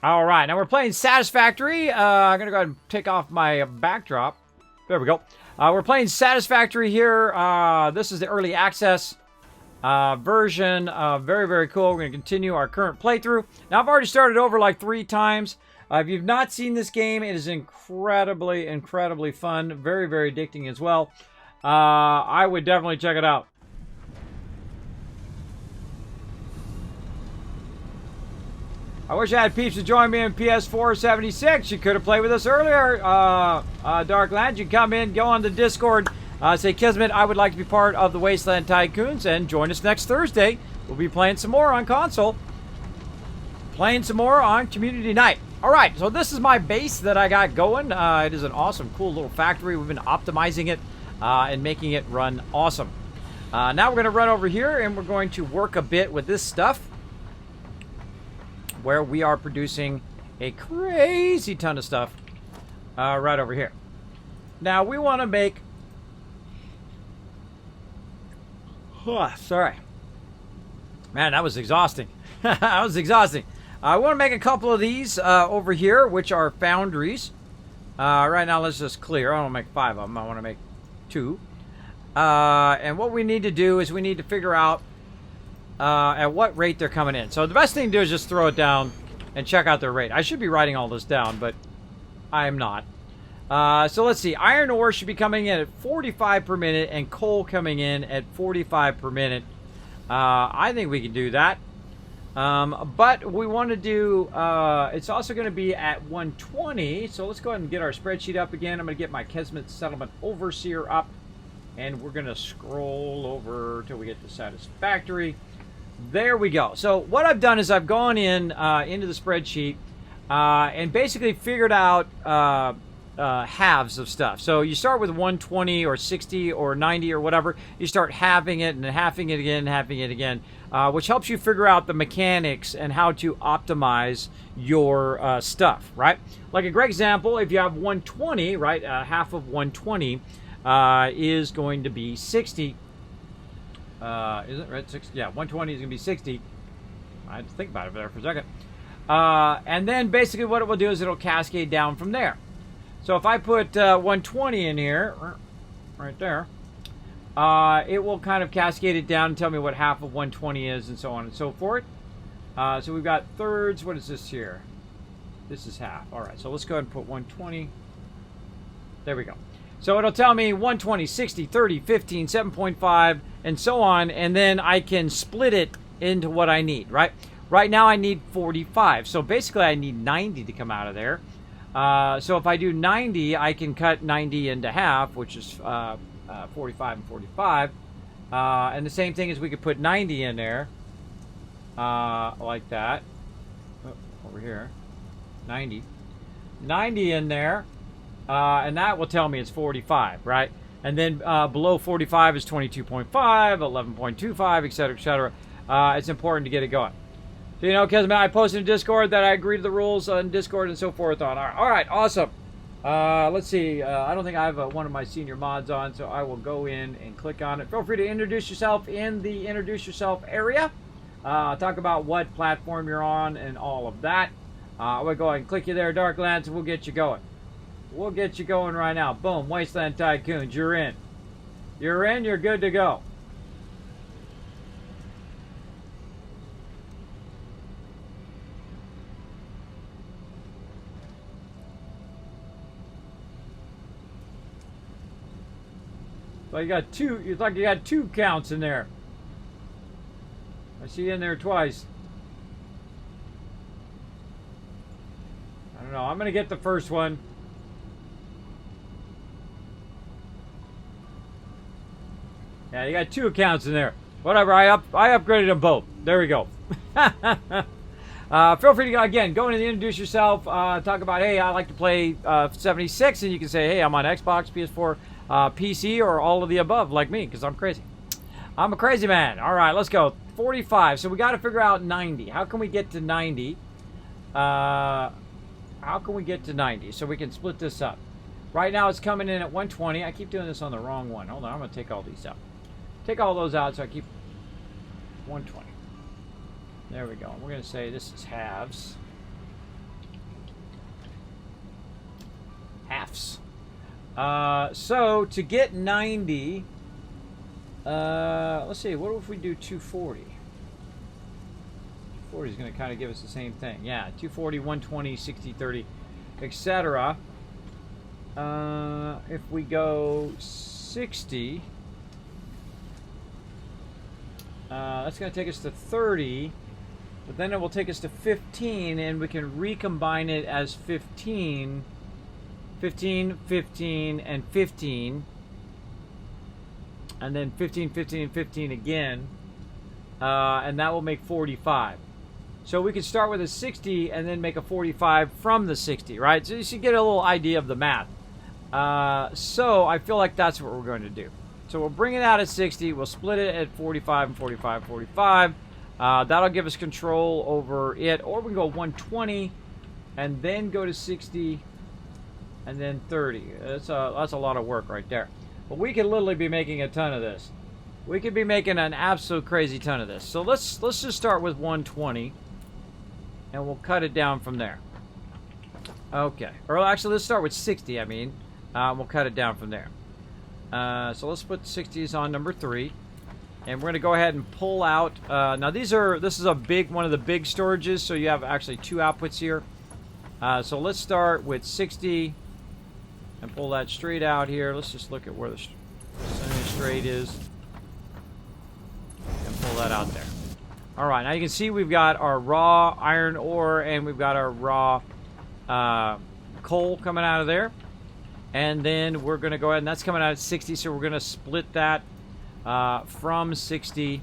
All right, now we're playing Satisfactory. I'm going to go ahead and take off my backdrop. There we go. We're playing Satisfactory here. This is the early access version. Very, very cool. We're going to continue our current playthrough. Now, I've already started over like 3 times. If you've not seen this game, it is incredibly, incredibly fun. Very, very addicting as well. I would definitely check it out. I wish I had peeps to join me in PS4 76. You could have played with us earlier. Darkland, you come in, go on the Discord, say, Kismet, I would like to be part of the Wasteland Tycoons, and join us next Thursday. We'll be playing some more on console. Playing some more on Community Night. All right, so this is my base that I got going. It is an awesome, cool little factory. We've been optimizing it and making it run awesome. Now we're going to run over here, and we're going to work a bit with this stuff, where we are producing a crazy ton of stuff right over here. Now, we want to make... sorry. Man, that was exhausting. That was exhausting. I want to make a couple of these over here, which are foundries. Right now, let's just clear. I don't want to make 5 of them. I want to make 2. And what we need to do is we need to figure out at what rate they're coming in. So the best thing to do is just throw it down and check out their rate. I should be writing all this down, but I am not. So let's see. Iron ore should be coming in at 45 per minute and coal coming in at 45 per minute. I think we can do that. But we want to do, it's also going to be at 120. So let's go ahead and get our spreadsheet up again. I'm going to get my Kismet Settlement Overseer up. And we're going to scroll over till we get to Satisfactory. There we go. So what I've done is I've gone in into the spreadsheet and basically figured out halves of stuff. So you start with 120 or 60 or 90 or whatever. You start halving it and halving it again, halving it again, which helps you figure out the mechanics and how to optimize your stuff, right? Like a great example, if you have 120, right, half of 120 is going to be 60. Is it right? 60, yeah, 120 is going to be 60. I had to think about it there for a second. And then basically what it will do is it'll cascade down from there. So if I put 120 in here, right there, it will kind of cascade it down and tell me what half of 120 is and so on and so forth. So we've got thirds. What is this here? This is half. All right, so let's go ahead and put 120. There we go. So it'll tell me 120, 60, 30, 15, 7.5, and so on, and then I can split it into what I need, right? Right now I need 45, so basically I need 90 to come out of there. So if I do 90, I can cut 90 into half, which is 45 and 45. And the same thing is we could put 90 in there, like that. Oh, over here, 90. 90 in there. And that will tell me it's 45, right? And then below 45 is 22.5, 11.25, etc., etc. It's important to get it going. So, you know, because I posted in Discord that I agree to the rules on Discord and so forth on. All right, awesome. Let's see. I don't think I have one of my senior mods on, so I will go in and click on it. Feel free to introduce yourself in the Introduce Yourself area. Talk about what platform you're on and all of that. We'll go ahead and click you there, Darklands, and we'll get you going. We'll get you going right now. Boom, Wasteland Tycoons, you're in. You're in, you're good to go. So you got 2, it's like you got 2 counts in there. I see you in there twice. I don't know, I'm gonna get the first one. Yeah, you got 2 accounts in there. Whatever, I upgraded them both. There we go. Feel free to, again, go in and introduce yourself. Talk about, hey, I like to play 76, and you can say, hey, I'm on Xbox, PS4, PC, or all of the above, like me, because I'm crazy. I'm a crazy man. All right, let's go. 45. So we got to figure out 90. How can we get to 90? How can we get to 90? So we can split this up. Right now it's coming in at 120. I keep doing this on the wrong one. Hold on, I'm going to take all these out. take all those out so I keep 120. There we go. We're going to say this is halves. Halves. So to get 90, let's see, what if we do 240? 240 is going to kind of give us the same thing. Yeah, 240, 120, 60, 30, etc. If we go 60, that's going to take us to 30, but then it will take us to 15, and we can recombine it as 15, 15, 15, and 15, and then 15, 15, and 15 again, and that will make 45. So we could start with a 60 and then make a 45 from the 60, right? So you should get a little idea of the math. So I feel like that's what we're going to do. So we'll bring it out at 60. We'll split it at 45 and 45, 45. That'll give us control over it. Or we can go 120 and then go to 60 and then 30. That's a lot of work right there. But we could literally be making a ton of this. We could be making an absolute crazy ton of this. So let's just start with 120. And we'll cut it down from there. Okay. Or actually, let's start with 60, I mean. We'll cut it down from there. So let's put 60s on number 3. And we're going to go ahead and pull out. Now, this is one of the big storages, so you have actually 2 outputs here. So let's start with 60 and pull that straight out here. Let's just look at where the straight is and pull that out there. All right, now you can see we've got our raw iron ore and we've got our raw coal coming out of there. And then we're going to go ahead, and that's coming out at 60, so we're going to split that from 60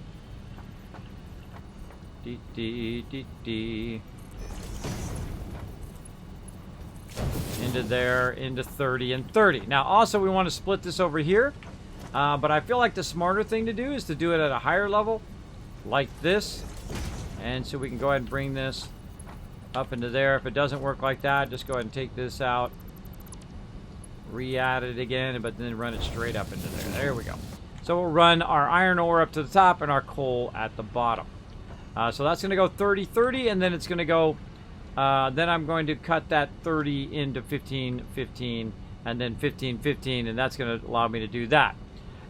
into there, into 30 and 30. Now, also, we want to split this over here, but I feel like the smarter thing to do is to do it at a higher level, like this. And so we can go ahead and bring this up into there. If it doesn't work like that, just go ahead and take this out, re-add it again, but then run it straight up into there. There we go. So we'll run our iron ore up to the top and our coal at the bottom. So that's going to go 30, 30, and then it's going to go, then I'm going to cut that 30 into 15, 15, and then 15, 15, and that's going to allow me to do that.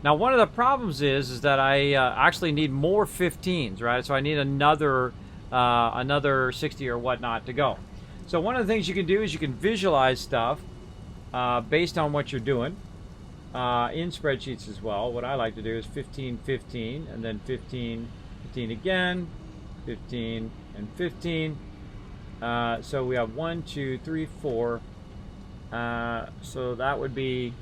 Now, one of the problems is that I actually need more 15s, right? So I need another 60 or whatnot to go. So one of the things you can do is you can visualize stuff based on what you're doing in spreadsheets as well. What I like to do is 15, 15, and then 15, 15 again, 15, and 15. So we have 1, 2, 3, 4. So that would be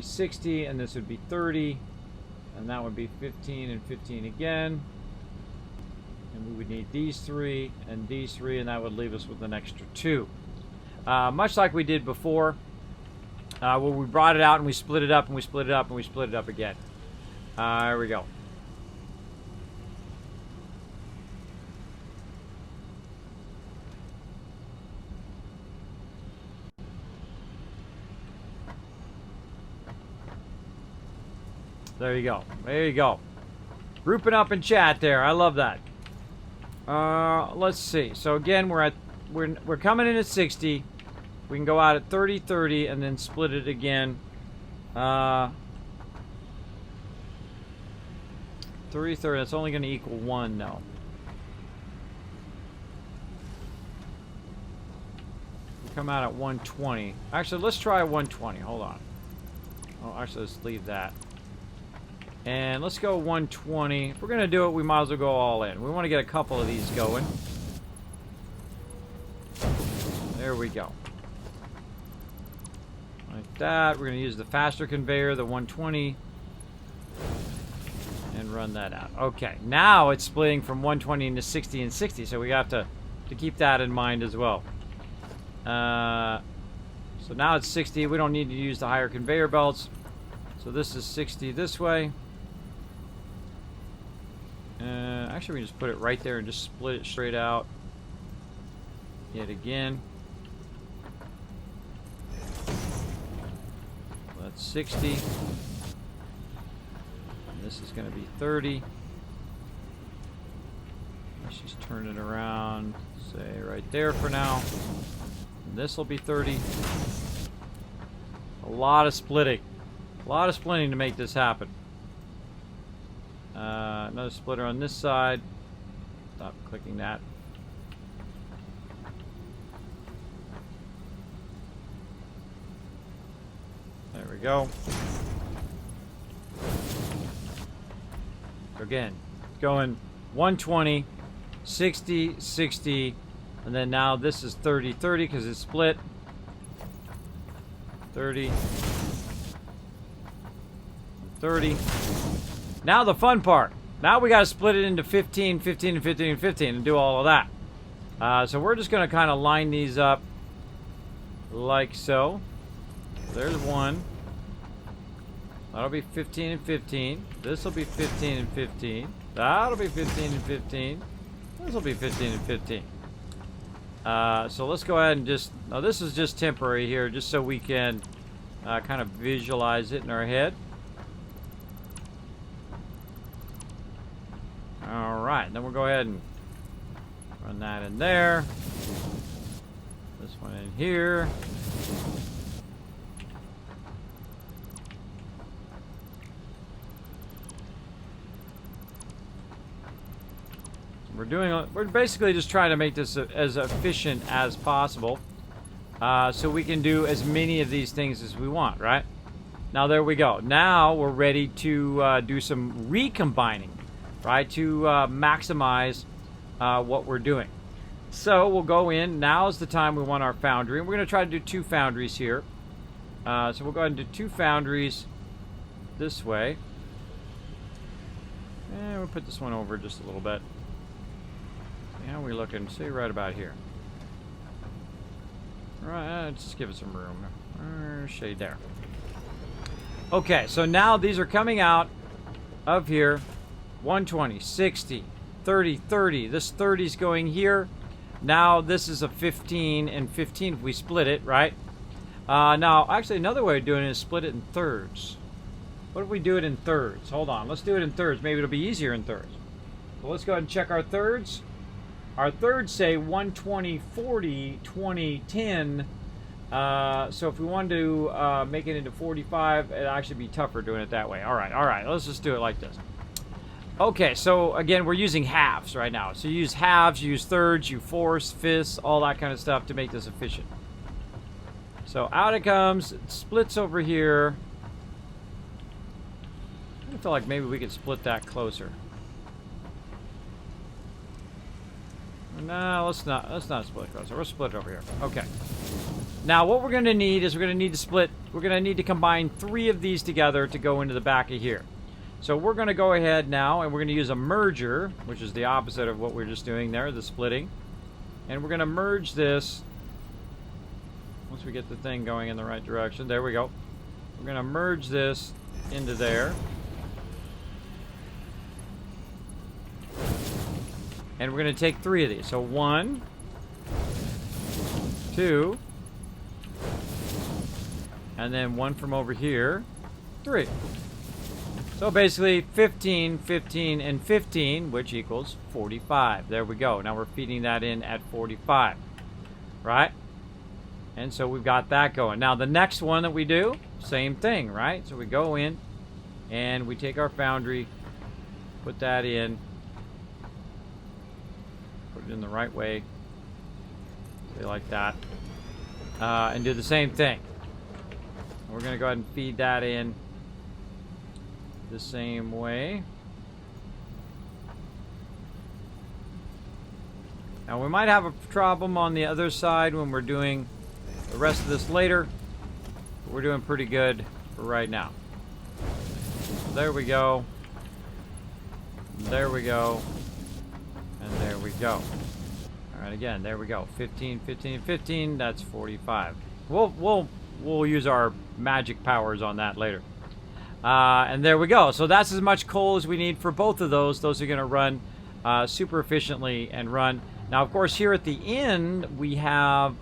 60, and this would be 30, and that would be 15 and 15 again. And we would need these 3 and these 3, and that would leave us with an extra 2. Much like we did before, where we brought it out and we split it up and we split it up and we split it up again. There we go. There you go. There you go. Grouping up in chat there. I love that. Let's see. So again, we're coming in at 60. We can go out at 30, 30, and then split it again. 30, 30. That's only going to equal 1 though. We come out at 120. Actually, let's try 120. Hold on. Oh, actually, let's leave that. And let's go 120. If we're going to do it, we might as well go all in. We want to get a couple of these going. There we go. Like that. We're going to use the faster conveyor, the 120. And run that out. Okay. Now it's splitting from 120 into 60 and 60. So we have to keep that in mind as well. So now it's 60. We don't need to use the higher conveyor belts. So this is 60 this way. Actually, we can just put it right there and just split it straight out. Yet again. That's 60. This is going to be 30. Let's just turn it around, say right there for now. This will be 30. A lot of splitting. A lot of splitting to make this happen. Another splitter on this side. Stop clicking that. There we go. So again, going 120, 60, 60, and then now this is 30, 30 because it's split. 30, 30. Now the fun part. Now we got to split it into 15, 15, and 15, and 15 and do all of that. So we're just going to kind of line these up like so. There's one. That'll be 15 and 15. This will be 15 and 15. That'll be 15 and 15. This will be 15 and 15. So let's go ahead and just... Now this is just temporary here, just so we can kind of visualize it in our head. Alright, then we'll go ahead and run that in there. This one in here. We're basically just trying to make this as efficient as possible, so we can do as many of these things as we want, right? Now there we go. Now we're ready to do some recombining, right? To maximize what we're doing. So we'll go in. Now's the time we want our foundry, and we're going to try to do 2 foundries here. So we'll go ahead and do 2 foundries this way, and we'll put this one over just a little bit. How are we looking? See, right about here. Right, just give it some room. Shade there. Okay, so now these are coming out of here. 120, 60, 30, 30. This 30 is going here. Now this is a 15 and 15 if we split it, right? Now, actually, another way of doing it is split it in thirds. What if we do it in thirds? Hold on, let's do it in thirds. Maybe it'll be easier in thirds. So let's go ahead and check our thirds. Our thirds say 120, 40, 20, 10. So if we wanted to make it into 45, it'd actually be tougher doing it that way. All right. Let's just do it like this. Okay, so again, we're using halves right now. So you use halves, you use thirds, you fourths, fifths, all that kind of stuff to make this efficient. So out it comes. It splits over here. I feel like maybe we could split that closer. No, let's not split closer. We'll split it over here. Okay. Now what we're going to need is we're going to need to combine 3 of these together to go into the back of here. So we're going to go ahead now and we're going to use a merger, which is the opposite of what we're just doing there, the splitting. And we're going to merge this once we get the thing going in the right direction. There we go. We're going to merge this into there. And we're going to take 3 of these. So 1, 2, and then 1 from over here, 3. So basically 15, 15, and 15, which equals 45. There we go. Now we're feeding that in at 45, right? And so we've got that going. Now the next one that we do, same thing, right? So we go in and we take our foundry, put that in, put it in the right way, say like that, and do the same thing. We're going to go ahead and feed that in the same way. Now we might have a problem on the other side when we're doing the rest of this later, but we're doing pretty good for right now. So there we go. There we go. And there we go. Alright, again, there we go. 15, 15, 15, that's 45. We'll use our magic powers on that later. And there we go. So that's as much coal as we need for both of those. Those are going to run super efficiently and run. Now, of course, here at the end, we have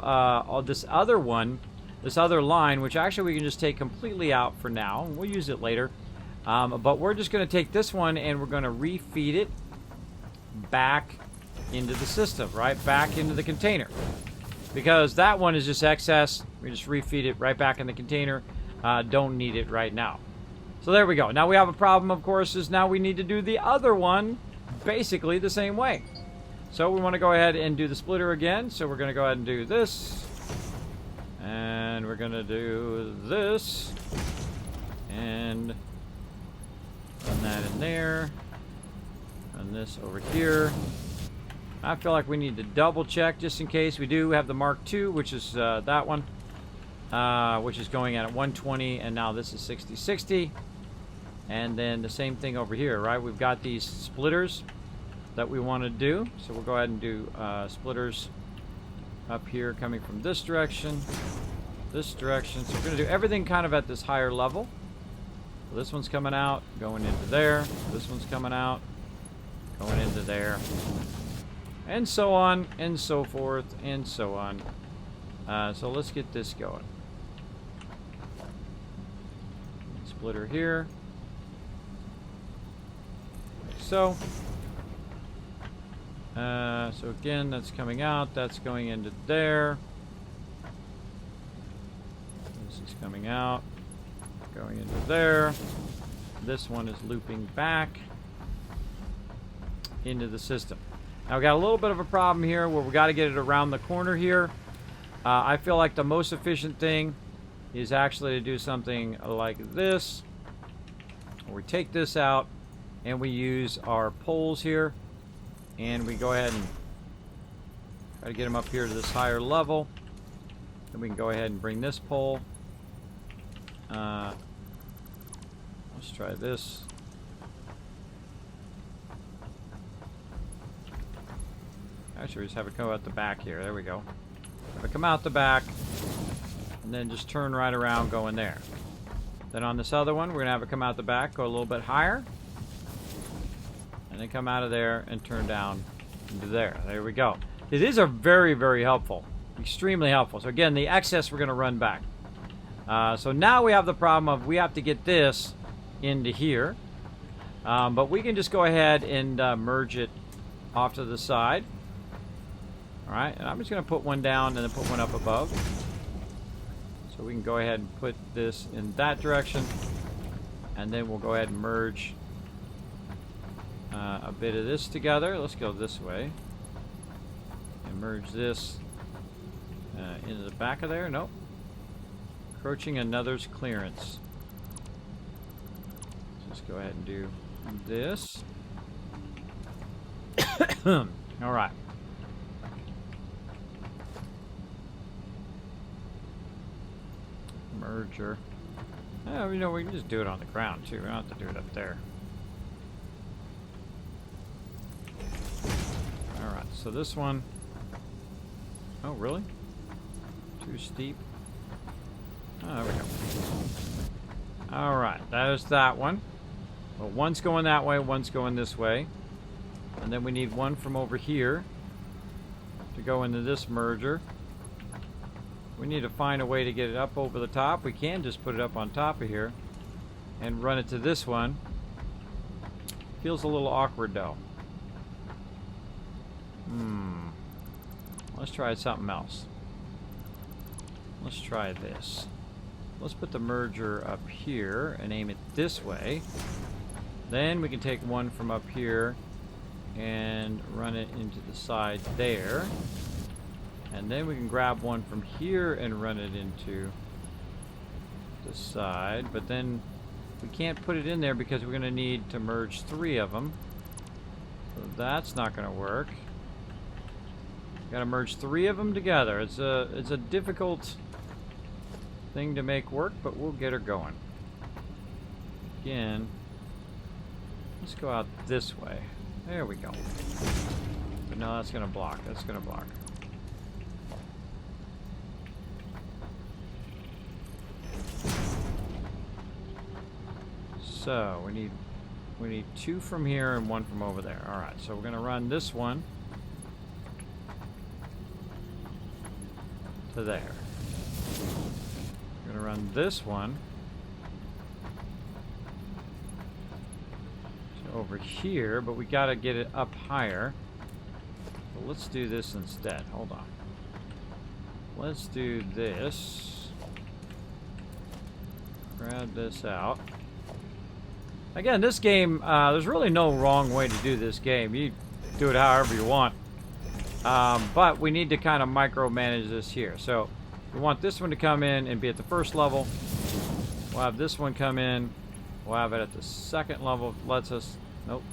this other one, this other line, which actually we can just take completely out for now. We'll use it later. But we're just going to take this one and we're going to refeed it back into the system, right? Back into the container. Because that one is just excess. We just refeed it right back in the container. Don't need it right now. So there we go. Now we have a problem, of course, is now we need to do the other one basically the same way. So we want to go ahead and do the splitter again. So we're going to go ahead and do this. And we're going to do this. And run that in there. Run this over here. I feel like we need to double check just in case. We do have the Mark II, which is that one, which is going at 120, and now this is 60-60. And then the same thing over here, right? We've got these splitters that we want to do. So we'll go ahead and do splitters up here coming from this direction, this direction. So we're going to do everything kind of at this higher level. So this one's coming out, going into there. This one's coming out, going into there. And so on, and so forth, and so on. So let's get this going. Splitter here. Like so. So again, that's coming out. That's going into there. This is coming out. Going into there. This one is looping back into the system. Now we got a little bit of a problem here where we got to get it around the corner here. I feel like the most efficient thing is actually to do something like this. We take this out and we use our poles here, and we go ahead and try to get them up here to this higher level. Then we can go ahead and bring this pole. Let's try this. Actually, we just have it go out the back here. There we go. Have it come out the back, and then just turn right around going there. Then on this other one, we're going to have it come out the back, go a little bit higher, and then come out of there and turn down into there. There we go. These are very, very helpful. Extremely helpful. So again, the excess we're going to run back. So now we have the problem of we have to get this into here. But we can just go ahead and merge it off to the side. Alright, and I'm just going to put one down and then put one up above. So we can go ahead and put this in that direction. And then we'll go ahead and merge a bit of this together. Let's go this way. And merge this into the back of there. Nope. Encroaching another's clearance. Just go ahead and do this. Alright. Merger. Oh, you know, we can just do it on the ground too. We don't have to do it up there. Alright, so this one. Oh, really? Too steep? Oh, there we go. Alright, there's that one. Well, one's going that way, one's going this way. And then we need one from over here to go into this merger. We need to find a way to get it up over the top. We can just put it up on top of here and run it to this one. Feels a little awkward though. Let's try something else. Let's try this. Let's put the merger up here and aim it this way. Then we can take one from up here and run it into the side there. And then we can grab one from here and run it into the side. But then we can't put it in there because we're going to need to merge 3 of them. So that's not going to work. Got to merge 3 of them together. It's a difficult thing to make work, but we'll get her going. Again, let's go out this way. There we go. But no, that's going to block. That's going to block. So we need 2 from here and 1 from over there. All right, so we're going to run this one to there. We're going to run this one over here, but we got to get it up higher. So let's do this instead. Hold on. Let's do this. Grab this out. Again, this game, there's really no wrong way to do this game. You do it however you want. But we need to kind of micromanage this here. So we want this one to come in and be at the first level. We'll have this one come in. We'll have it at the second level. Lets us... Nope.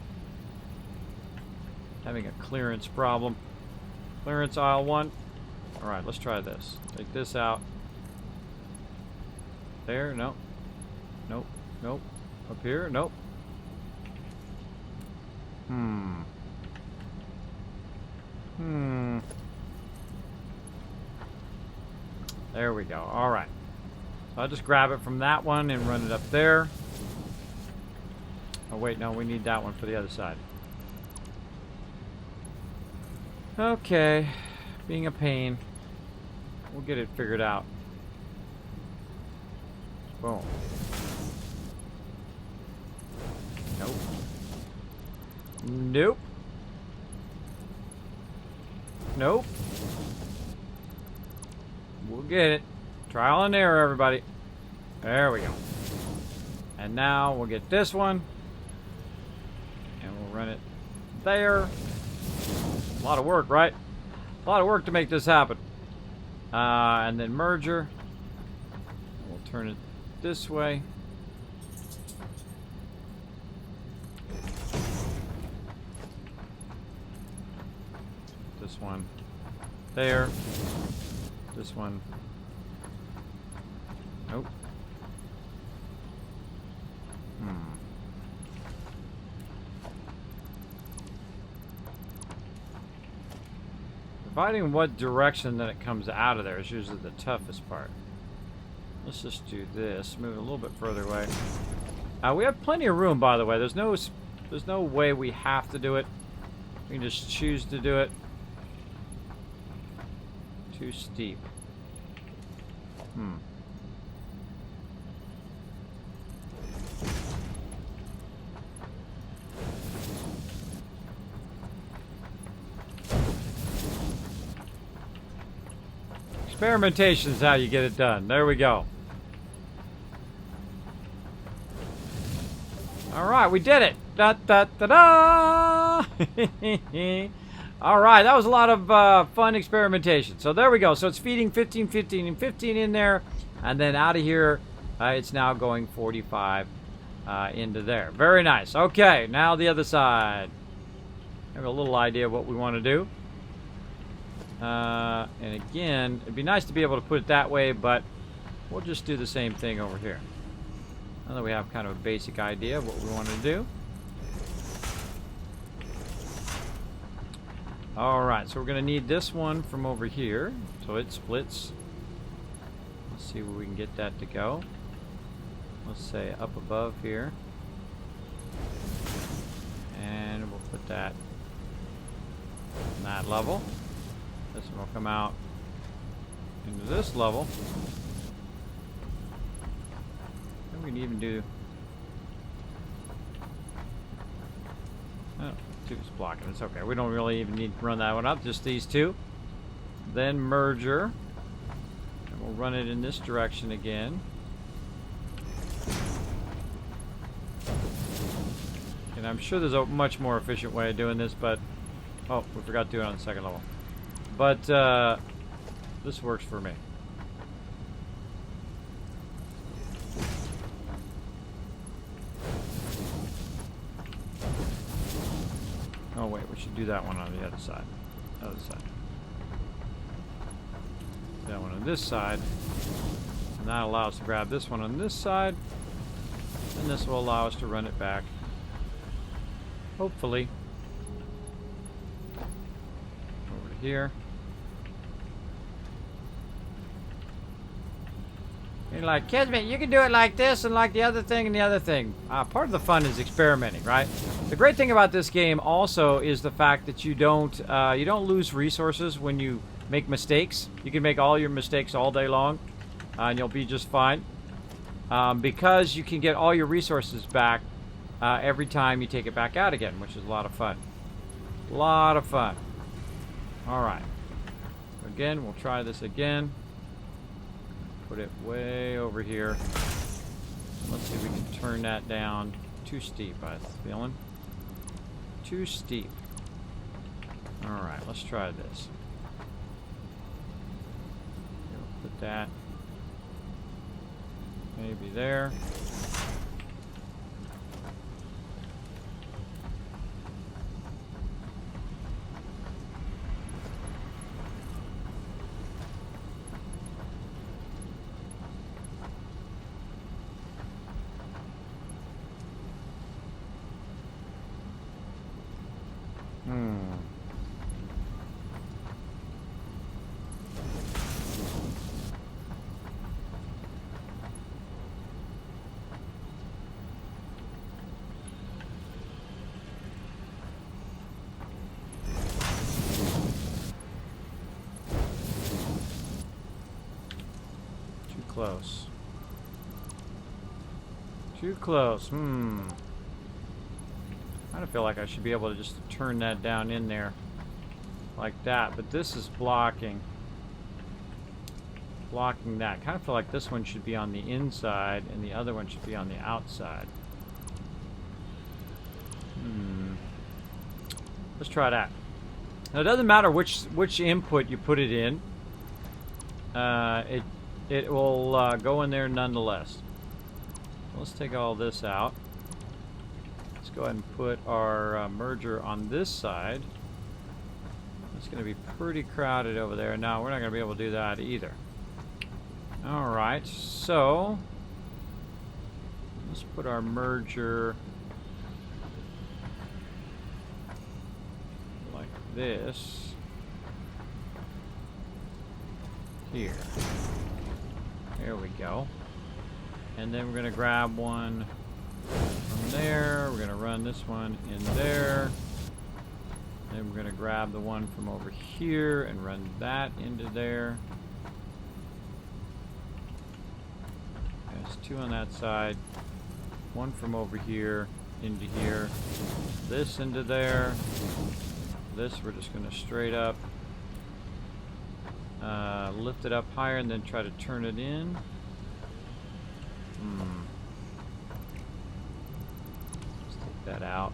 Having a clearance problem. Clearance aisle 1. Alright, let's try this. Take this out. There, nope. Nope, nope. Up here, nope. There we go. Alright. So I'll just grab it from that one and run it up there. Oh, wait, no, we need that one for the other side. Okay. Being a pain. We'll get it figured out. Boom. Nope. Nope. Nope. We'll get it. Trial and error, everybody. There we go. And now we'll get this one. And we'll run it there. A lot of work, right? A lot of work to make this happen. And then merger. We'll turn it this way. This one there. This one. Nope. Providing what direction that it comes out of there is usually the toughest part. Let's just do this. Move it a little bit further away. We have plenty of room, by the way. There's no way we have to do it. We can just choose to do it. Too steep. Experimentation is how you get it done. There we go. Alright, we did it! Da da da da! Alright, that was a lot of fun experimentation. So there we go. So it's feeding 15, 15, and 15 in there. And then out of here, it's now going 45 into there. Very nice. Okay, now the other side. I have a little idea of what we want to do. And again, it'd be nice to be able to put it that way, but we'll just do the same thing over here. Now that we have kind of a basic idea of what we want to do. Alright, so we're going to need this one from over here. So it splits. Let's see where we can get that to go. Let's say up above here. And we'll put that on that level. This one will come out into this level. And we can even do... Oh, two's blocking. It's okay. We don't really even need to run that one up. Just these two. Then merger. And we'll run it in this direction again. And I'm sure there's a much more efficient way of doing this, but... Oh, we forgot to do it on the second level. But, this works for me. Oh, wait, we should do that one on the other side. Other side. That one on this side. And that allows us to grab this one on this side. And this will allow us to run it back. Hopefully. Over to here. You're like, Kismet, you can do it like this and like the other thing and the other thing. Part of the fun is experimenting, right? The great thing about this game also is the fact that you don't lose resources when you make mistakes. You can make all your mistakes all day long, and you'll be just fine. Because you can get all your resources back, every time you take it back out again, which is a lot of fun. A lot of fun. Alright. Again, we'll try this again. Put it way over here. Let's see if we can turn that down. Too steep, I was feeling. Too steep. Alright, let's try this. We'll put that maybe there. Close. Too close. I kind of feel like I should be able to just turn that down in there like that, but this is blocking that. Kind of feel like this one should be on the inside and the other one should be on the outside. Let's try that. Now, it doesn't matter which input you put it in. It will go in there nonetheless. Let's take all this out. Let's go ahead and put our merger on this side. It's going to be pretty crowded over there. No, we're not going to be able to do that either. Alright, so let's put our merger like this here. There we go. And then we're going to grab one from there. We're going to run this one in there. Then we're going to grab the one from over here and run that into there. There's two on that side. One from over here into here. This into there. This we're just going to straight up lift it up higher and then try to turn it in. Let's take that out.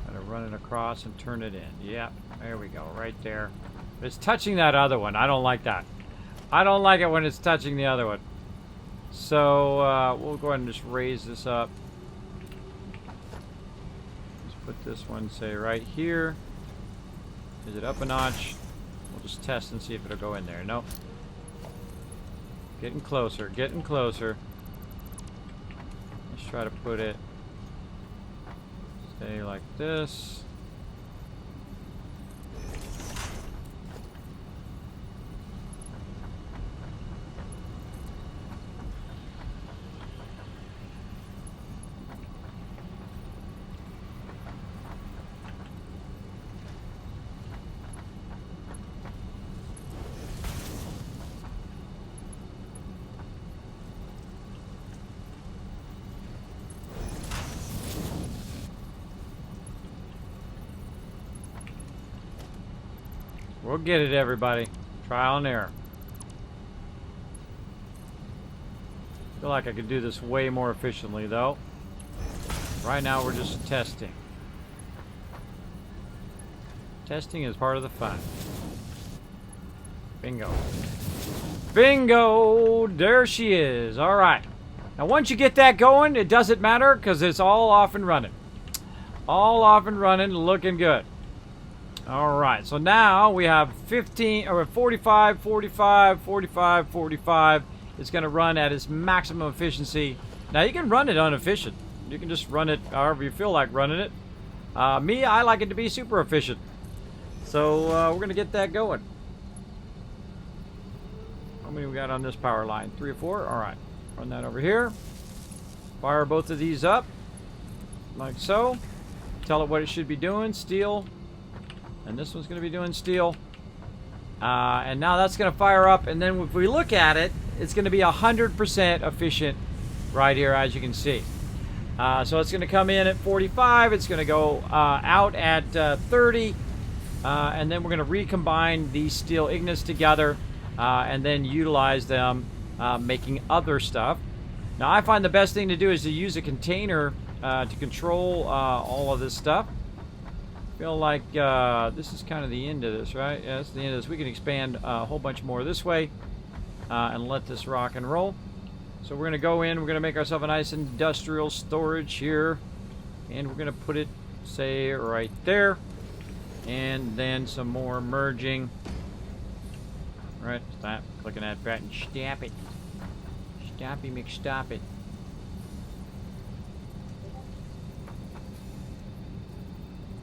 Try to run it across and turn it in. Yep, there we go, right there. But it's touching that other one. I don't like that. I don't like it when it's touching the other one. So we'll go ahead and just raise this up. Put this one, say, right here. Is it up a notch? We'll just test and see if it'll go in there. Nope. Getting closer, getting closer. Let's try to put it, say, like this. We'll get it, everybody. Trial and error. I feel like I could do this way more efficiently, though. Right now, we're just testing. Testing is part of the fun. Bingo. Bingo! There she is. All right. Now, once you get that going, it doesn't matter because it's all off and running. All off and running, looking good. All right, so now we have 15 or 45, 45, 45, 45. It's going to run at its maximum efficiency. Now you can run it inefficient. You can just run it however you feel like running it. Me, I like it to be super efficient. So we're going to get that going. How many we got on this power line? 3 or 4? All right, run that over here. Fire both of these up, like so. Tell it what it should be doing, steel. And this one's going to be doing steel. And now that's going to fire up. And then if we look at it, it's going to be 100% efficient right here, as you can see. So it's going to come in at 45. It's going to go out at 30. And then we're going to recombine these steel ignits together and then utilize them making other stuff. Now, I find the best thing to do is to use a container to control all of this stuff. I feel like this is kind of the end of this, right? Yeah, that's the end of this. We can expand a whole bunch more this way and let this rock and roll. So we're going to go in. We're going to make ourselves a nice industrial storage here. And we're going to put it, say, right there. And then some more merging. Right, stop clicking that button. Stop it. Stoppy McStop it.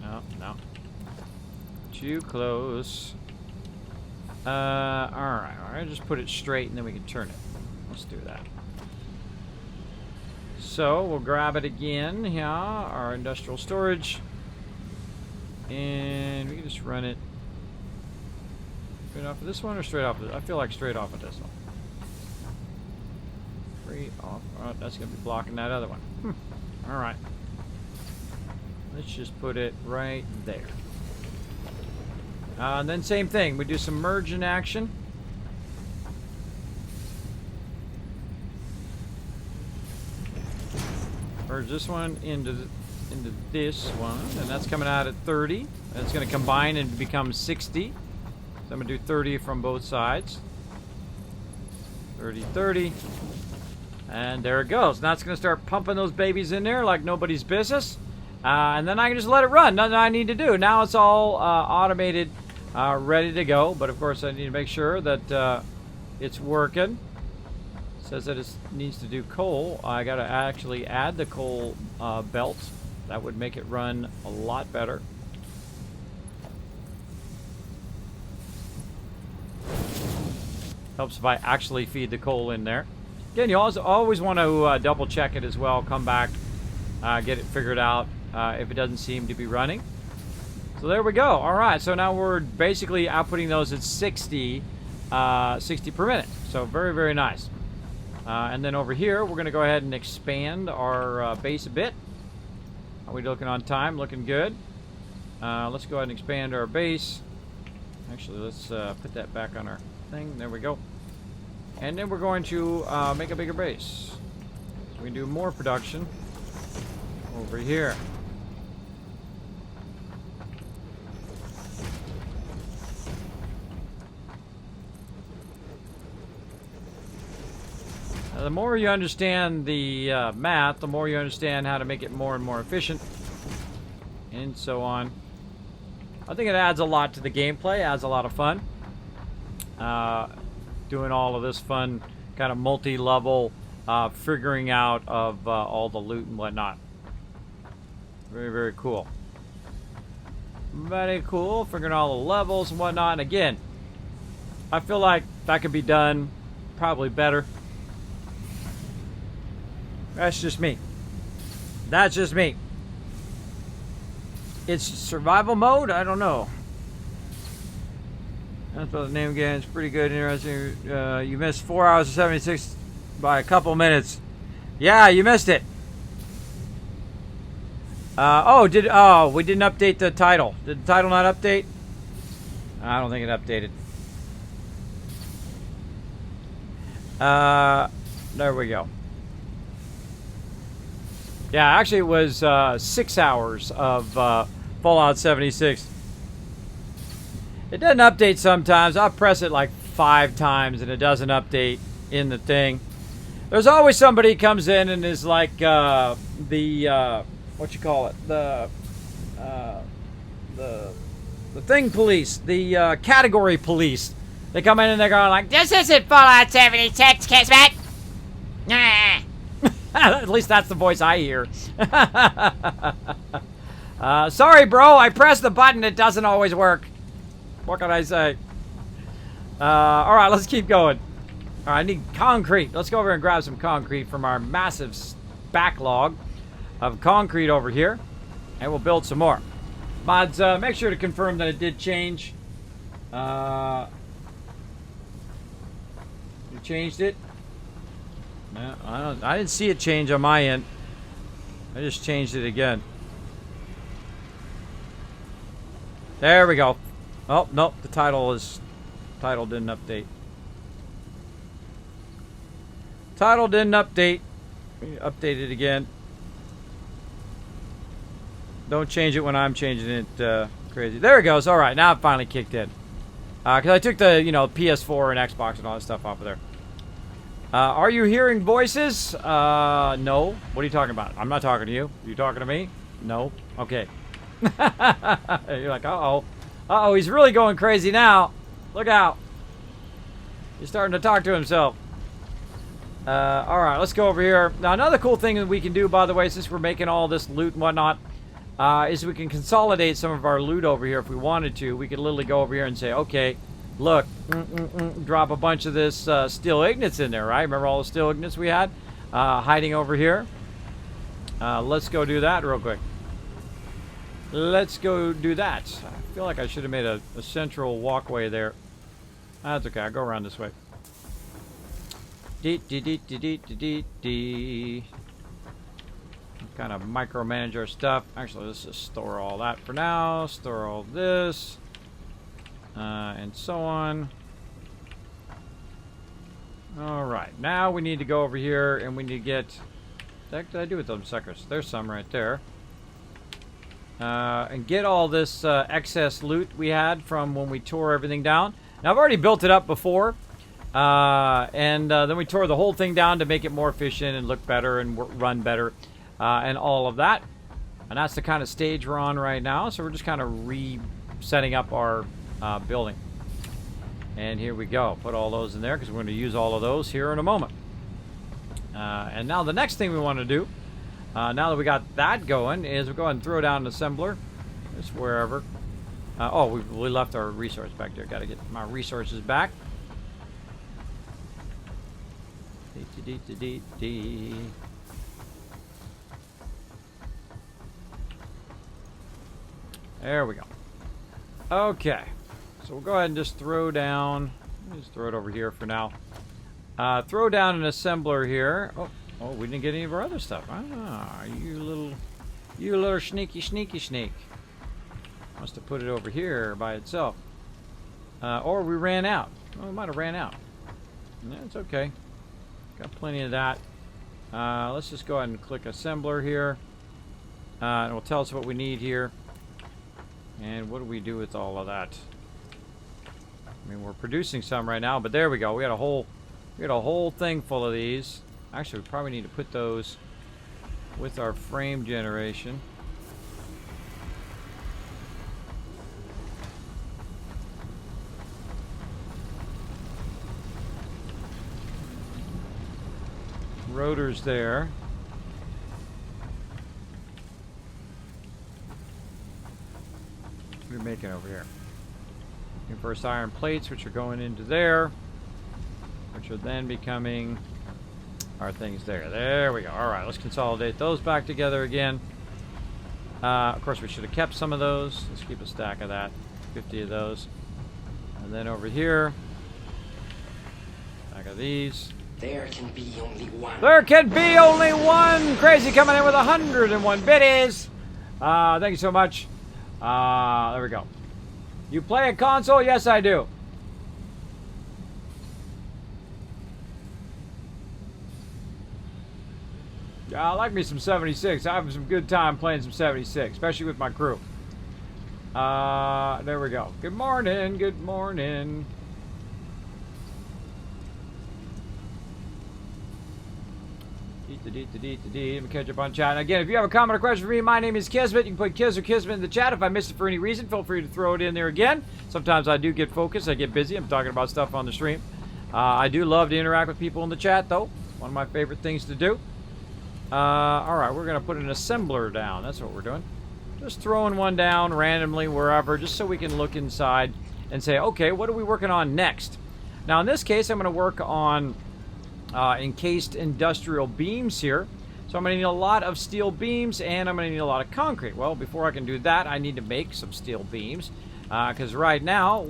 No, no. Too close. Alright, just put it straight and then we can turn it. Let's do that. So, we'll grab it again here, our industrial storage. And we can just run it straight off of this one or straight off of this? I feel like straight off of this one. Straight off. Oh, that's going to be blocking that other one. Alright. Let's just put it right there. And then same thing. We do some merge in action. Merge this one into this one, and that's coming out at 30. And it's going to combine and become 60. So I'm going to do 30 from both sides. 30, 30. And there it goes. Now it's going to start pumping those babies in there like nobody's business. And then I can just let it run. Nothing I need to do. Now it's all automated, ready to go. But of course I need to make sure that it's working. It says that it needs to do coal. I got to actually add the coal belt. That would make it run a lot better. Helps if I actually feed the coal in there. Again, you always want to double check it as well. Come back, get it figured out if it doesn't seem to be running. So there we go. All right, so now we're basically outputting those at 60 per minute. So very, very nice. And then over here, we're going to go ahead and expand our base a bit. How are we looking on time? Looking good. Let's go ahead and expand our base. Actually, let's put that back on our thing. There we go. And then we're going to make a bigger base. So we can do more production over here. Now, the more you understand the math, the more you understand how to make it more and more efficient, and so on. I think it adds a lot to the gameplay, adds a lot of fun. Doing all of this fun kind of multi-level figuring out of all the loot and whatnot. Very, very cool. Very cool, figuring all the levels and whatnot. And again, I feel like that could be done probably better. That's just me. That's just me. It's survival mode? I don't know. That's what the name again. It's pretty good, interesting. You missed 4 hours and 76 by a couple minutes. Yeah, you missed it. Oh, we didn't update the title. Did the title not update? I don't think it updated. There we go. Yeah, actually it was 6 hours of Fallout 76. It doesn't update sometimes. I'll press it like 5 times and it doesn't update in the thing. There's always somebody who comes in and is like what you call it? The thing police, the category police. They come in and they're going like, "This isn't Fallout 76, Kismet." At least that's the voice I hear. Sorry, bro. I pressed the button. It doesn't always work. What can I say? All right, let's keep going. All right, I need concrete. Let's go over and grab some concrete from our massive backlog of concrete over here, and we'll build some more. Mods, make sure to confirm that it did change. You changed it? I didn't see it change on my end. I just changed it again. There we go. Oh, nope. The title didn't update. Title didn't update. Update it again. Don't change it when I'm changing it. Crazy. There it goes. All right, now it finally kicked in. Because I took the, PS4 and Xbox and all that stuff off of there. Are you hearing voices? No. What are you talking about? I'm not talking to you. Are you talking to me? No. Okay. You're like, uh-oh. Uh-oh, he's really going crazy now. Look out. He's starting to talk to himself. Alright, let's go over here. Now, another cool thing that we can do, by the way, since we're making all this loot and whatnot, is we can consolidate some of our loot over here if we wanted to. We could literally go over here and say, okay, look, drop a bunch of this steel ignits in there, right? Remember all the steel ignits we had hiding over here? Let's go do that real quick. Let's go do that. I feel like I should have made a central walkway there. That's okay, I'll go around this way. Kind of micromanage our stuff. Actually, let's just store all that for now. Store all this. And so on. Alright, now we need to go over here and we need to get... What the heck did I do with those suckers? There's some right there. And get all this excess loot we had from when we tore everything down. Now, I've already built it up before. And then we tore the whole thing down to make it more efficient and look better and run better. And all of that. And that's the kind of stage we're on right now. So we're just kind of resetting up our building. And here we go. Put all those in there because we're going to use all of those here in a moment. And now the next thing we want to do, now that we got that going, is we'll go ahead and throw down an assembler. Just wherever. Oh, we left our resource back there. Got to get my resources back. There we go. Okay. So we'll go ahead and just throw down... Just throw it over here for now. Throw down an assembler here. Oh, we didn't get any of our other stuff. Ah, you little sneaky sneak. Must have put it over here by itself. Or we ran out. Oh, we might have ran out. Yeah, it's okay. Got plenty of that. Let's just go ahead and click assembler here. And it will tell us what we need here. And what do we do with all of that? I mean, we're producing some right now, but there we go. We got a whole thing full of these. Actually, we probably need to put those with our frame generation. Rotors there. What are we making over here? First iron plates, which are going into there, which are then becoming our things there. There we go. All right, let's consolidate those back together again. Of course, we should have kept some of those. Let's keep a stack of that. 50 of those. And then over here, stack of these. There can be only one. There can be only one. Crazy coming in with 101 biddies. Thank you so much. There we go. You play a console? Yes, I do. Yeah, I like me some 76. I have some good time playing some 76, especially with my crew. There we go. Good morning. Good morning. Let me catch up on chat. Again, if you have a comment or question for me, my name is Kismet. You can put Kiz or Kismet in the chat. If I missed it for any reason, feel free to throw it in there again. Sometimes I do get focused. I get busy. I'm talking about stuff on the stream. I do love to interact with people in the chat, though. One of my favorite things to do. Alright, we're going to put an assembler down. That's what we're doing. Just throwing one down randomly wherever, just so we can look inside and say, okay, what are we working on next? Now, in this case, I'm going to work on encased industrial beams here. So I'm going to need a lot of steel beams and I'm going to need a lot of concrete. Well, before I can do that, I need to make some steel beams because right now,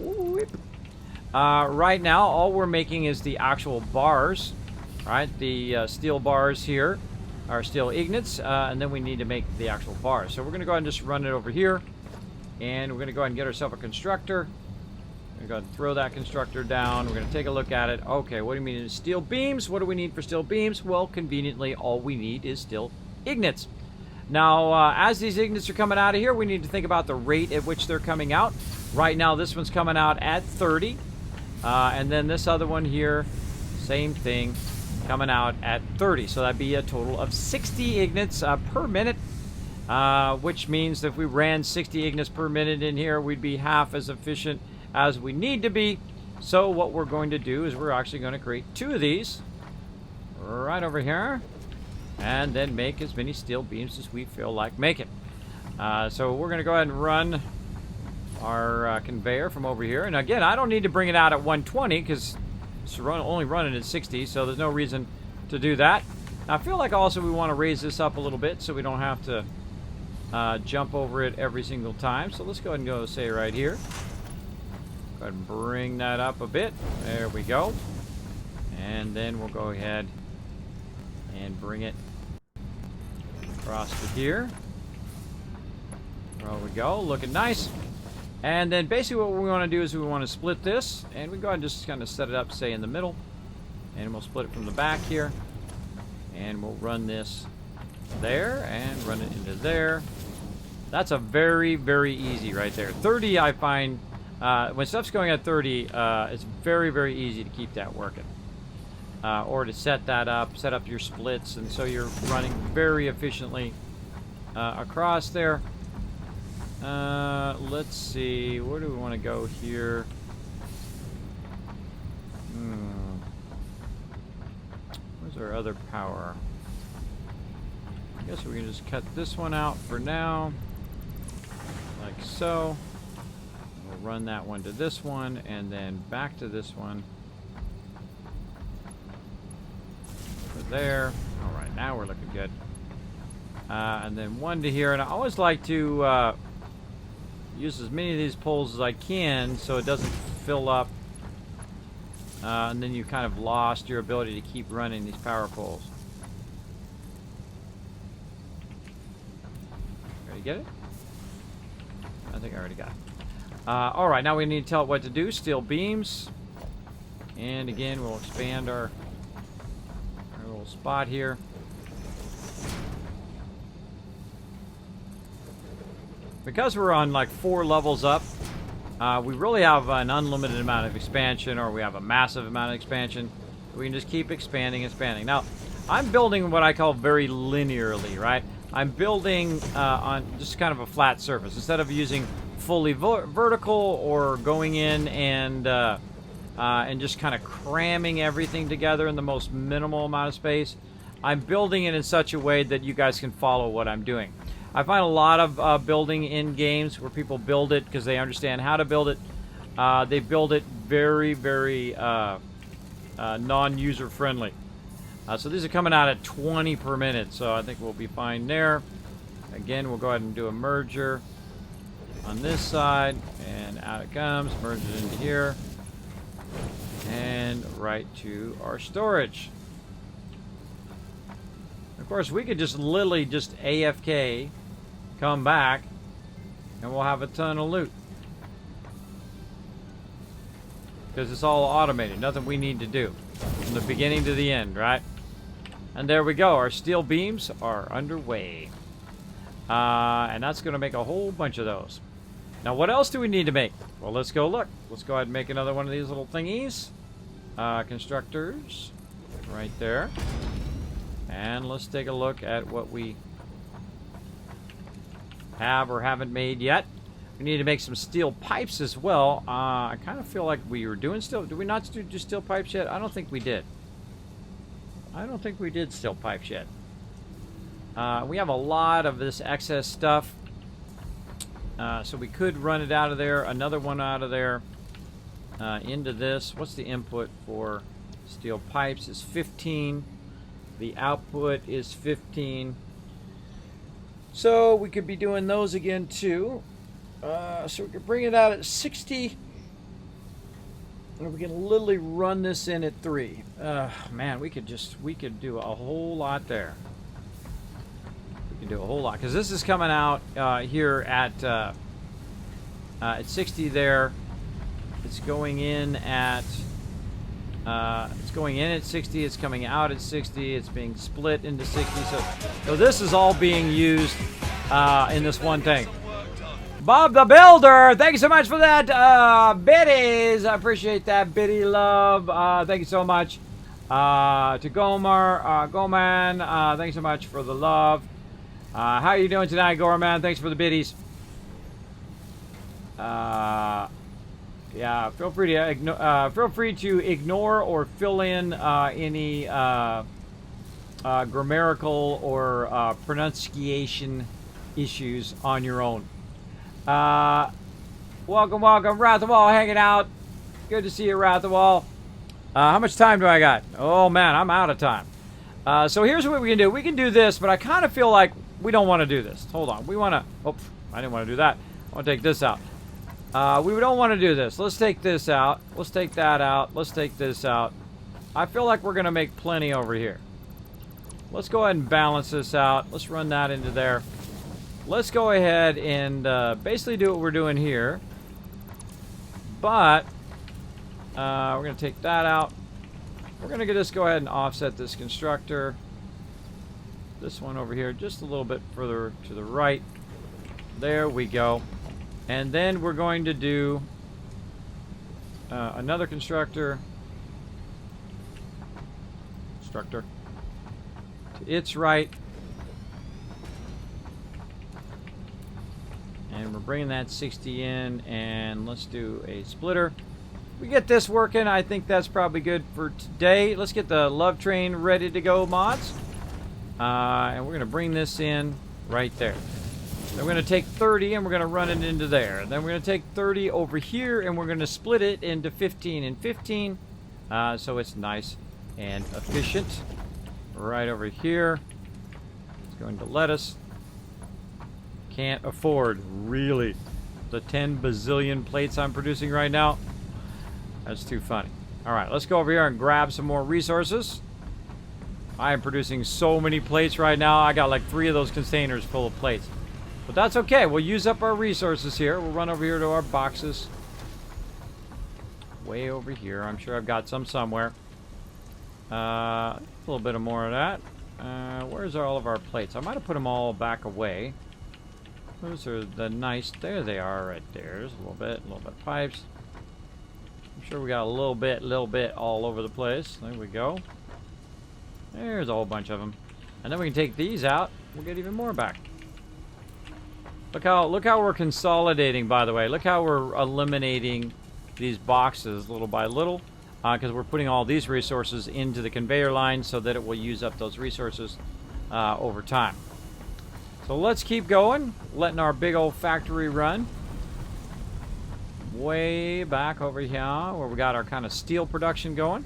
all we're making is the actual bars right? The steel bars here are steel ignits, and then we need to make the actual bars. So we're going to go ahead and just run it over here, and we're going to go ahead and get ourselves a constructor. We're going to go ahead and throw that constructor down. We're going to take a look at it. Okay, what do you mean steel beams? What do we need for steel beams? Well, conveniently, all we need is steel ignits. Now, as these ignits are coming out of here, we need to think about the rate at which they're coming out. Right now, this one's coming out at 30. And then this other one here, same thing, coming out at 30. So that'd be a total of 60 ignits per minute, which means that if we ran 60 ignits per minute in here, we'd be half as efficient as we need to be. So what we're going to do is we're actually going to create 2 of these right over here, and then make as many steel beams as we feel like making. So we're going to go ahead and run our conveyor from over here. And again, I don't need to bring it out at 120 because it's only running at 60, so there's no reason to do that. Now, I feel like also we want to raise this up a little bit so we don't have to jump over it every single time. So let's go ahead and go, say, right here. Go ahead and bring that up a bit. There we go. And then we'll go ahead and bring it across to here. There we go, looking nice. And then basically what we want to do is we want to split this, and we go ahead and just kind of set it up, say, in the middle. And we'll split it from the back here. And we'll run this there and run it into there. That's a very, very easy right there. 30, I find, when stuff's going at 30, it's very, very easy to keep that working. Or to set that up, set up your splits, and so you're running very efficiently across there. Let's see, where do we want to go here? Where's our other power? I guess we can just cut this one out for now, like so. We'll run that one to this one, and then back to this one. There. All right, now we're looking good. And then one to here, and I always like to use as many of these poles as I can so it doesn't fill up, and then you kind of lost your ability to keep running these power poles. Already get it? I think I already got it. All right, now we need to tell it what to do. Steel beams, and again we'll expand our little spot here. Because we're on like 4 levels up, we really have an unlimited amount of expansion, or we have a massive amount of expansion. We can just keep expanding and expanding. Now, I'm building what I call very linearly, right? I'm building on just kind of a flat surface. Instead of using fully vertical or going in and just kind of cramming everything together in the most minimal amount of space, I'm building it in such a way that you guys can follow what I'm doing. I find a lot of building in games where people build it because they understand how to build it. They build it very, very non-user friendly. So these are coming out at 20 per minute, so I think we'll be fine there. Again, we'll go ahead and do a merger on this side, and out it comes, merge it into here, and right to our storage. Of course, we could just literally just AFK, come back, and we'll have a ton of loot. Because it's all automated, nothing we need to do. From the beginning to the end, right? And there we go, our steel beams are underway. And that's going to make a whole bunch of those. Now, what else do we need to make? Well, let's go look. Let's go ahead and make another one of these little thingies. Constructors, right there. And let's take a look at what we have or haven't made yet. We need to make some steel pipes as well. I kind of feel like we were doing steel. Did we not do steel pipes yet? I don't think we did. I don't think we did steel pipes yet. We have a lot of this excess stuff. So we could run it out of there. Another one out of there. Into this. What's the input for steel pipes? Is 15. The output is 15. So we could be doing those again too. So we could bring it out at 60. And we can literally run this in at 3. Man, we could do a whole lot there. We can do a whole lot because this is coming out here at 60 there. It's going in at 60. It's coming out at 60. It's being split into 60. So this is all being used in this one thing. Bob the Builder, thank you so much for that, biddies. I appreciate that, biddy love. Thank you so much. To Goman, thanks so much for the love. How are you doing tonight, Gorman? Thanks for the biddies. Yeah, feel free to ignore or fill in any grammatical or pronunciation issues on your own. Welcome, Wrath of Wall hanging out. Good to see you, Wrath of Wall. How much time do I got? Oh man, I'm out of time. So here's what we can do. We can do this, but I kind of feel like we don't want to do this. Hold on. We want to... Oh, I didn't want to do that. I want to take this out. We don't want to do this. Let's take this out. Let's take that out. Let's take this out. I feel like we're going to make plenty over here. Let's go ahead and balance this out. Let's run that into there. Let's go ahead and basically do what we're doing here. But we're going to take that out. We're going to just go ahead and offset this constructor. This one over here just a little bit further to the right. There we go. And then we're going to do another constructor. To its right. And we're bringing that 60 in, and let's do a splitter. We get this working. I think that's probably good for today. Let's get the love train ready to go, mods. And we're going to bring this in right there. Then we're going to take 30 and we're going to run it into there. Then we're going to take 30 over here and we're going to split it into 15 and 15. So it's nice and efficient. Right over here. It's going to let us. Can't afford, really, the 10 bazillion plates I'm producing right now. That's too funny. Alright, let's go over here and grab some more resources. I am producing so many plates right now. I got like 3 of those containers full of plates. But that's okay. We'll use up our resources here. We'll run over here to our boxes. Way over here. I'm sure I've got some somewhere. A little bit of more of that. Where's all of our plates? I might have put them all back away. Those are the nice... There they are right there. There's a little bit of pipes. I'm sure we got a little bit all over the place. There we go. There's a whole bunch of them. And then we can take these out. We'll get even more back. Look how we're consolidating, by the way. Look how we're eliminating these boxes little by little. Because we're putting all these resources into the conveyor line so that it will use up those resources over time. So let's keep going, letting our big old factory run. Way back over here where we got our kind of steel production going.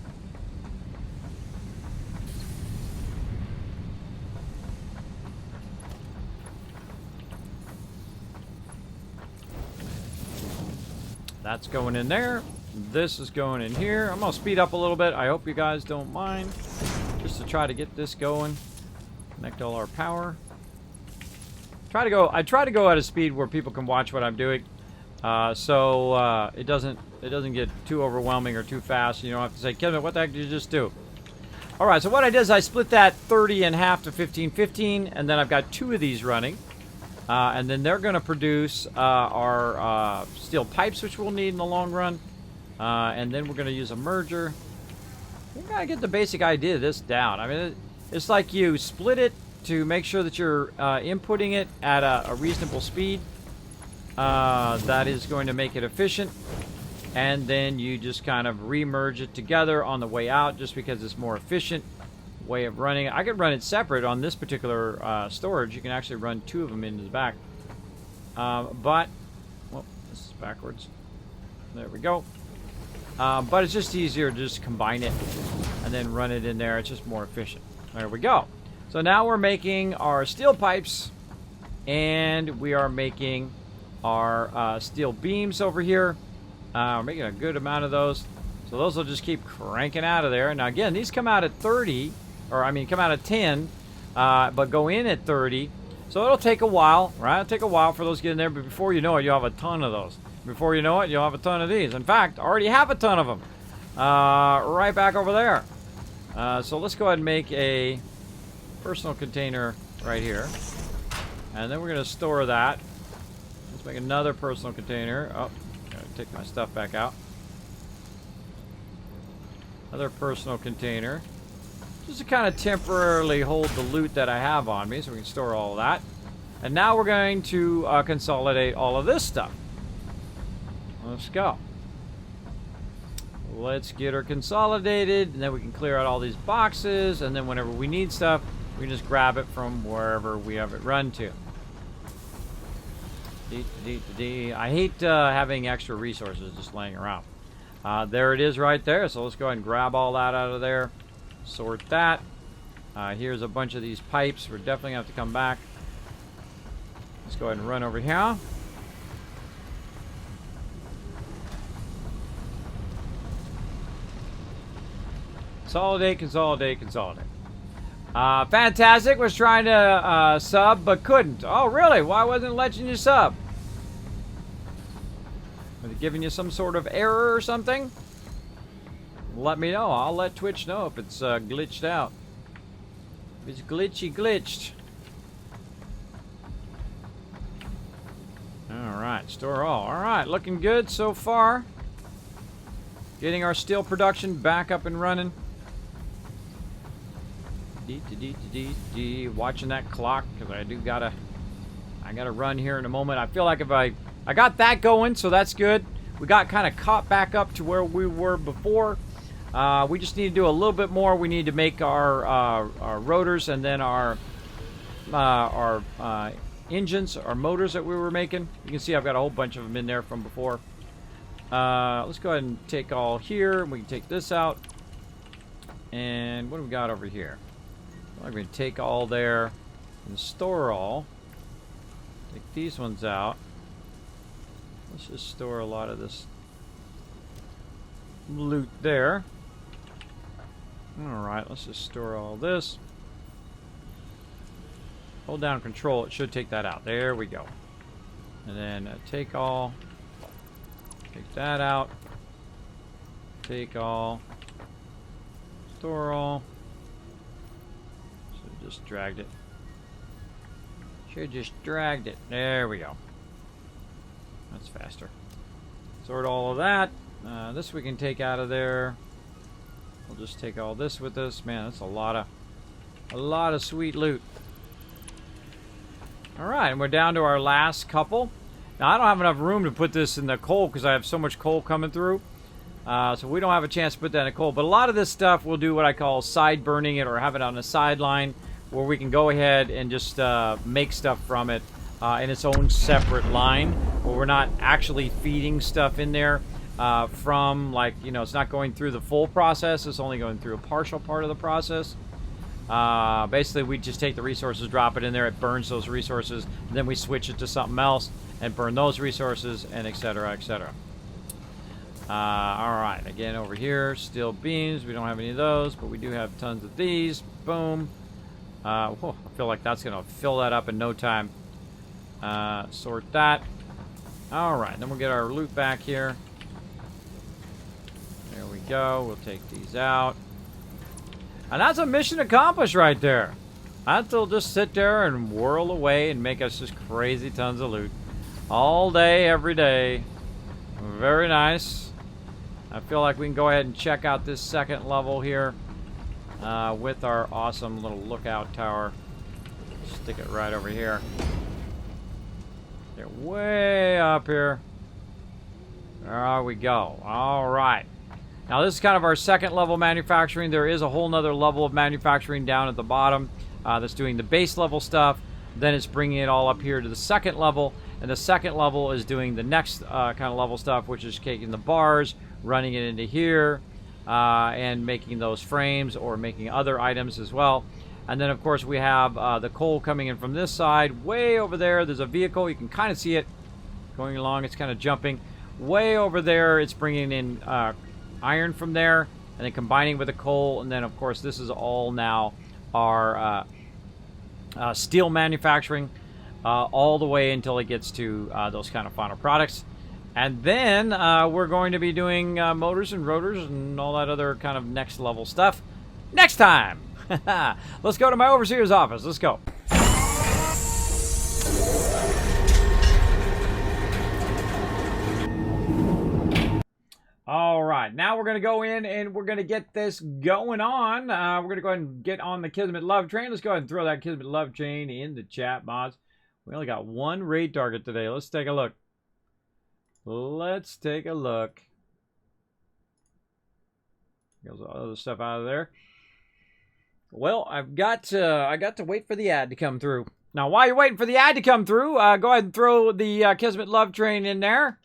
That's going in there. This is going in here. I'm going to speed up a little bit. I hope you guys don't mind. Just to try to get this going. Connect all our power. I try to go at a speed where people can watch what I'm doing. So it doesn't get too overwhelming or too fast. You don't have to say, Kismet, what the heck did you just do? Alright, so what I did is I split that 30 in half to 15-15, and then I've got 2 of these running. And then they're going to produce our steel pipes, which we'll need in the long run. And then we're going to use a merger. You got to get the basic idea of this down. I mean, it's like you split it to make sure that you're inputting it at a reasonable speed. That is going to make it efficient. And then you just kind of re-merge it together on the way out just because it's more efficient way of running it. I could run it separate on this particular storage. You can actually run 2 of them into the back. But, well, this is backwards. There we go. But it's just easier to just combine it and then run it in there. It's just more efficient. There we go. So now we're making our steel pipes and we are making our steel beams over here. We're making a good amount of those. So those will just keep cranking out of there. Now again, these come out at 30, or I mean come out at 10, but go in at 30. So it'll take a while, right? It'll take a while for those to get in there, but before you know it, you'll have a ton of those. Before you know it, you'll have a ton of these. In fact, I already have a ton of them. Right back over there. So let's go ahead and make a personal container right here. And then we're going to store that. Let's make another personal container. Oh, gotta take my stuff back out. Another personal container. Just to kind of temporarily hold the loot that I have on me so we can store all of that. And now we're going to consolidate all of this stuff. Let's go. Let's get her consolidated, and then we can clear out all these boxes, and then whenever we need stuff, we can just grab it from wherever we have it run to. I hate having extra resources just laying around. There it is right there, so let's go ahead and grab all that out of there. Sort that. Here's a bunch of these pipes. We're definitely going to have to come back. Let's go ahead and run over here. Consolidate, consolidate, consolidate. Fantastic was trying to sub, but couldn't. Oh, really? Why wasn't it letting you sub? Was it giving you some sort of error or something? Let me know. I'll let Twitch know if it's glitched out. If it's glitched. Alright, store all. Alright, looking good so far. Getting our steel production back up and running. Watching that clock because I gotta run here in a moment. I feel like if I got that going, so that's good. We got kind of caught back up to where we were before. We just need to do a little bit more. We need to make our rotors and then our engines, our motors that we were making. You can see I've got a whole bunch of them in there from before. Let's go ahead and take all here. We can take this out. And what do we got over here? I'm going to take all there and store all. Take these ones out. Let's just store a lot of this loot there. Alright, let's just store all this. Hold down control, it should take that out. There we go. And then take all. Take that out. Take all. Store all. Should have just dragged it. Should have just dragged it. There we go. That's faster. Sort all of that. This we can take out of there. We'll just take all this with us. Man, that's a lot of sweet loot. Alright, and we're down to our last couple. Now, I don't have enough room to put this in the coal because I have so much coal coming through. So we don't have a chance to put that in the coal. But a lot of this stuff we'll do what I call side burning it or have it on a sideline where we can go ahead and just make stuff from it in its own separate line where we're not actually feeding stuff in there from, like, you know, it's not going through the full process. It's only going through a partial part of the process. Basically, we just take the resources, drop it in there, it burns those resources, and then we switch it to something else and burn those resources, and etc., etc. Alright, again over here, steel beams, we don't have any of those, but we do have tons of these. Boom. I feel like that's going to fill that up in no time. Sort that. Alright, then we'll get our loot back here. There we go, we'll take these out. And that's a mission accomplished right there. That'll just sit there and whirl away and make us just crazy tons of loot. All day, every day. Very nice. I feel like we can go ahead and check out this second level here with our awesome little lookout tower. Stick it right over here. Get way up here. There we go. All right. Now this is kind of our second level manufacturing. There is a whole nother level of manufacturing down at the bottom that's doing the base level stuff. Then it's bringing it all up here to the second level. And the second level is doing the next kind of level stuff, which is taking the bars, running it into here, and making those frames or making other items as well. And then, of course, we have the coal coming in from this side. Way over there, there's a vehicle. You can kind of see it going along. It's kind of jumping. Way over there, it's bringing in iron from there, and then combining with the coal, and then of course this is all now our steel manufacturing, all the way until it gets to those kind of final products. And then we're going to be doing motors and rotors and all that other kind of next level stuff next time. Let's go to my overseer's office. Let's go. All right, now we're going to go in and we're going to get this going on. We're going to go ahead and get on the Kismet Love Train. Let's go ahead and throw that Kismet Love Train in the chat, mods. We only got one raid target today. Let's take a look. Let's take a look. Get all the other stuff out of there. Well, I got to wait for the ad to come through. Now, while you're waiting for the ad to come through, go ahead and throw the Kismet Love Train in there.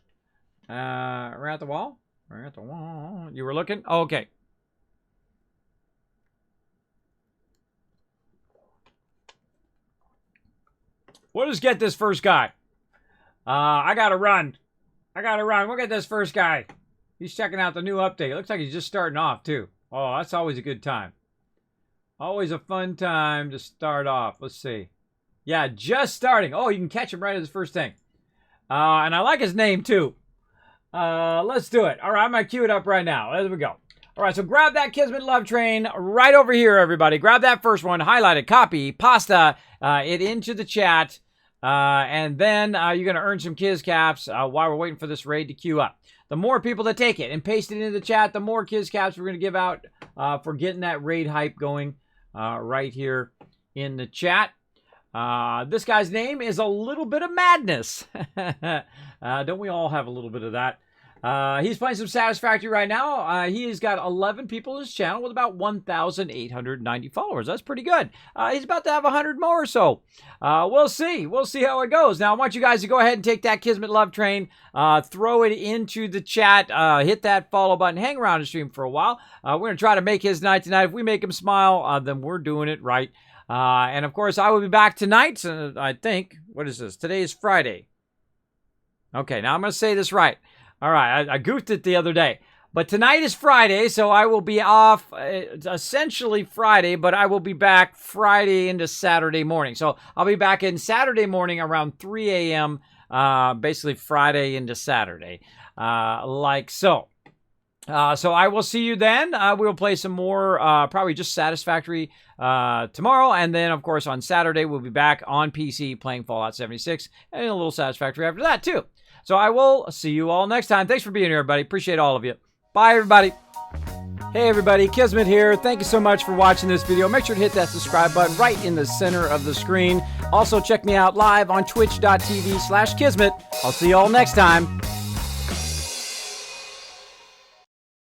Right at the wall. Right at the wall. You were looking? Oh, okay. We'll just get this first guy. I gotta run. We'll get this first guy. He's checking out the new update. Looks like he's just starting off, too. Oh, that's always a good time. Always a fun time to start off. Let's see. Yeah, just starting. Oh, you can catch him right at his first thing. And I like his name, too. Let's do it. All right, I'm going to cue it up right now. There we go. All right, so grab that Kismet Love Train right over here, everybody. Grab that first one, highlight it, copy, pasta it into the chat. And then you're going to earn some Kiz Caps while we're waiting for this raid to queue up. The more people that take it and paste it into the chat, the more Kiz Caps we're going to give out for getting that raid hype going right here in the chat. This guy's name is a little bit of madness. Don't we all have a little bit of that? He's playing some Satisfactory right now. He's got 11 people in his channel with about 1,890 followers. That's pretty good. He's about to have 100 more or so. We'll see. We'll see how it goes. Now, I want you guys to go ahead and take that Kismet Love Train, throw it into the chat, hit that follow button, hang around the stream for a while. We're going to try to make his night tonight. If we make him smile, then we're doing it right. And, of course, I will be back tonight. I think. What is this? Today is Friday. Okay, now I'm going to say this right. All right, I goofed it the other day. But tonight is Friday, so I will be off essentially Friday, but I will be back Friday into Saturday morning. So I'll be back in Saturday morning around 3 a.m., basically Friday into Saturday, like so. So I will see you then. We will play some more, probably just Satisfactory tomorrow. And then, of course, on Saturday, we'll be back on PC playing Fallout 76 and a little Satisfactory after that, too. So I will see you all next time. Thanks for being here, everybody. Appreciate all of you. Bye, everybody. Hey, everybody. Kismet here. Thank you so much for watching this video. Make sure to hit that subscribe button right in the center of the screen. Also, check me out live on twitch.tv/Kismet. I'll see you all next time.